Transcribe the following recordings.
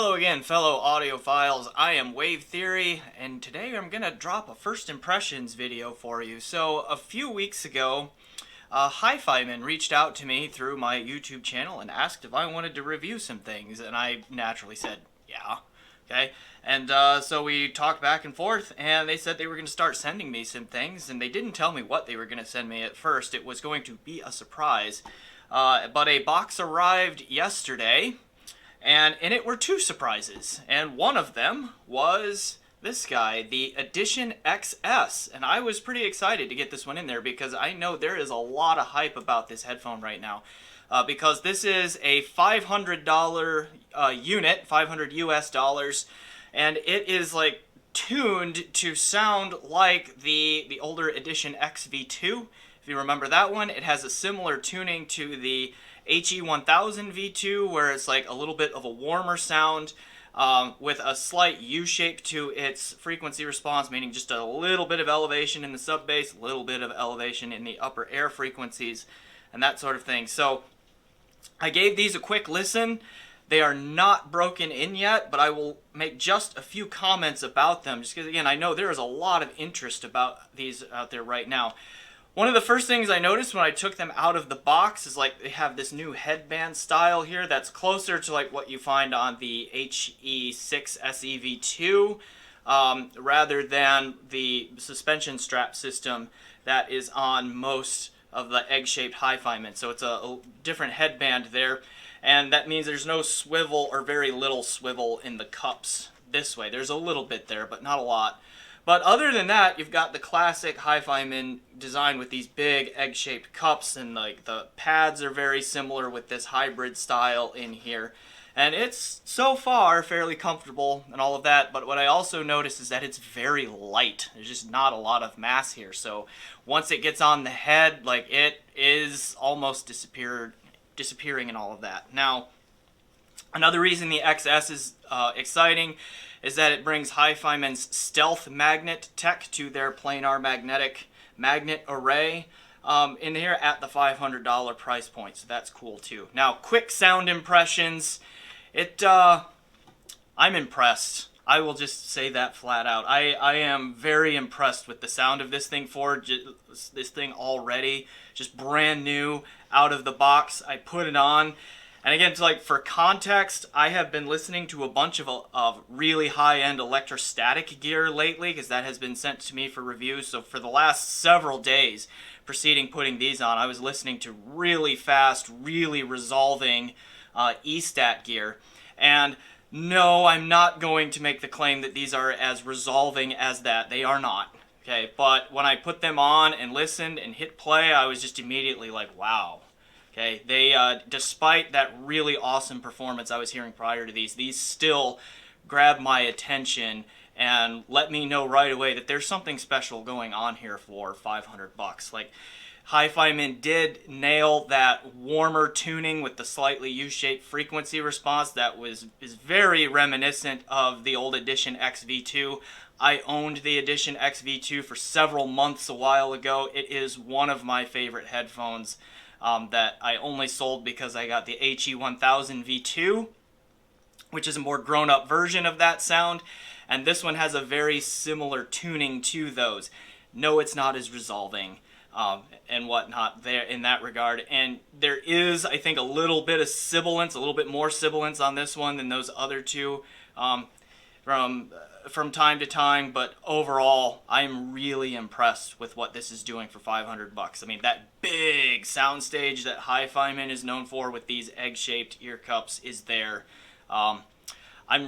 Hello again, fellow audiophiles. I am Wave Theory, and today I'm going to drop a first impressions video for you. So, a few weeks ago, HiFiMan reached out to me through my YouTube channel and asked if I wanted to review some things, and I naturally said, yeah. Okay, and so we talked back and forth, and they said they were going to start sending me some things, and they didn't tell me what they were going to send me at first. It was going to be a surprise, but a box arrived yesterday. And in it were two surprises, and one of them was this guy, the Edition XS, and I was pretty excited to get this one in there because I know there is a lot of hype about this headphone right now, because this is a $500 unit, 500 US dollars, and it is like tuned to sound like the older Edition XV2. If you remember that one, it has a similar tuning to the HE1000 V2, where it's like a little bit of a warmer sound with a slight U-shape to its frequency response, meaning just a little bit of elevation in the sub bass, a little bit of elevation in the upper air frequencies, and that sort of thing. So I gave these a quick listen. They are not broken in yet, but I will make just a few comments about them, just because, again, I know there is a lot of interest about these out there right now. One of the first things I noticed when I took them out of the box is like they have this new headband style here that's closer to like what you find on the HE6 SEV2 rather than the suspension strap system that is on most of the egg-shaped HiFiMan. So it's a different headband there, and that means there's no swivel or very little swivel in the cups this way. There's a little bit there, but not a lot. But other than that, you've got the classic HiFiMan design with these big egg-shaped cups, and like the pads are very similar with this hybrid style in here. And it's so far fairly comfortable and all of that, but what I also notice is that it's very light. There's just not a lot of mass here. So once it gets on the head, like it is almost disappearing and all of that. Now, another reason the XS is exciting is that it brings HiFiMan's stealth magnet tech to their planar magnetic magnet array in here at the $500 price point, so that's cool too. Now, quick sound impressions. I'm impressed. I will just say that flat out. I am very impressed with the sound of this thing this thing already. Just brand new, out of the box. I put it on. And again, for context, I have been listening to a bunch of really high-end electrostatic gear lately, because that has been sent to me for review. So for the last several days preceding putting these on, I was listening to really fast, really resolving E-stat gear. And no, I'm not going to make the claim that these are as resolving as that. They are not. Okay, but when I put them on and listened and hit play, I was just immediately like, wow. Okay, they, despite that really awesome performance I was hearing prior to these still grab my attention and let me know right away that there's something special going on here for $500. Like, HiFiMan did nail that warmer tuning with the slightly U-shaped frequency response that is very reminiscent of the old Edition XV2. I owned the Edition XV2 for several months a while ago. It is one of my favorite headphones. That I only sold because I got the HE1000 V2, which is a more grown-up version of that sound, and this one has a very similar tuning to those. No, it's not as resolving and whatnot there in that regard, and there is, I think, a little bit of sibilance, a little bit more sibilance on this one than those other two from time to time, but overall, I'm really impressed with what this is doing for $500. I mean, that big soundstage that HiFiMan is known for with these egg-shaped ear cups is there. I'm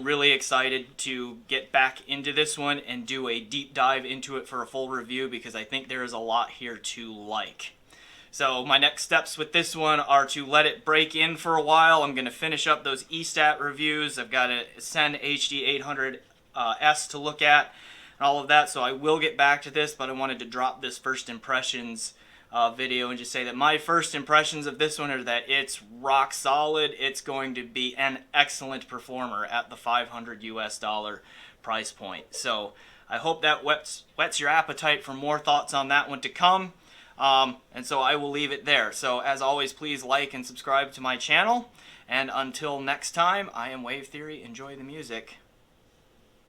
really excited to get back into this one and do a deep dive into it for a full review, because I think there is a lot here to like. So my next steps with this one are to let it break in for a while. I'm going to finish up those E-stat reviews. I've got a Sen HD800S to look at and all of that, so I will get back to this, but I wanted to drop this first impressions video and just say that my first impressions of this one are that it's rock solid. It's going to be an excellent performer at the $500 US price point. So I hope that whets your appetite for more thoughts on that one to come. And so I will leave it there. So as always, please like and subscribe to my channel, And until next time, I am Wave Theory. Enjoy the music.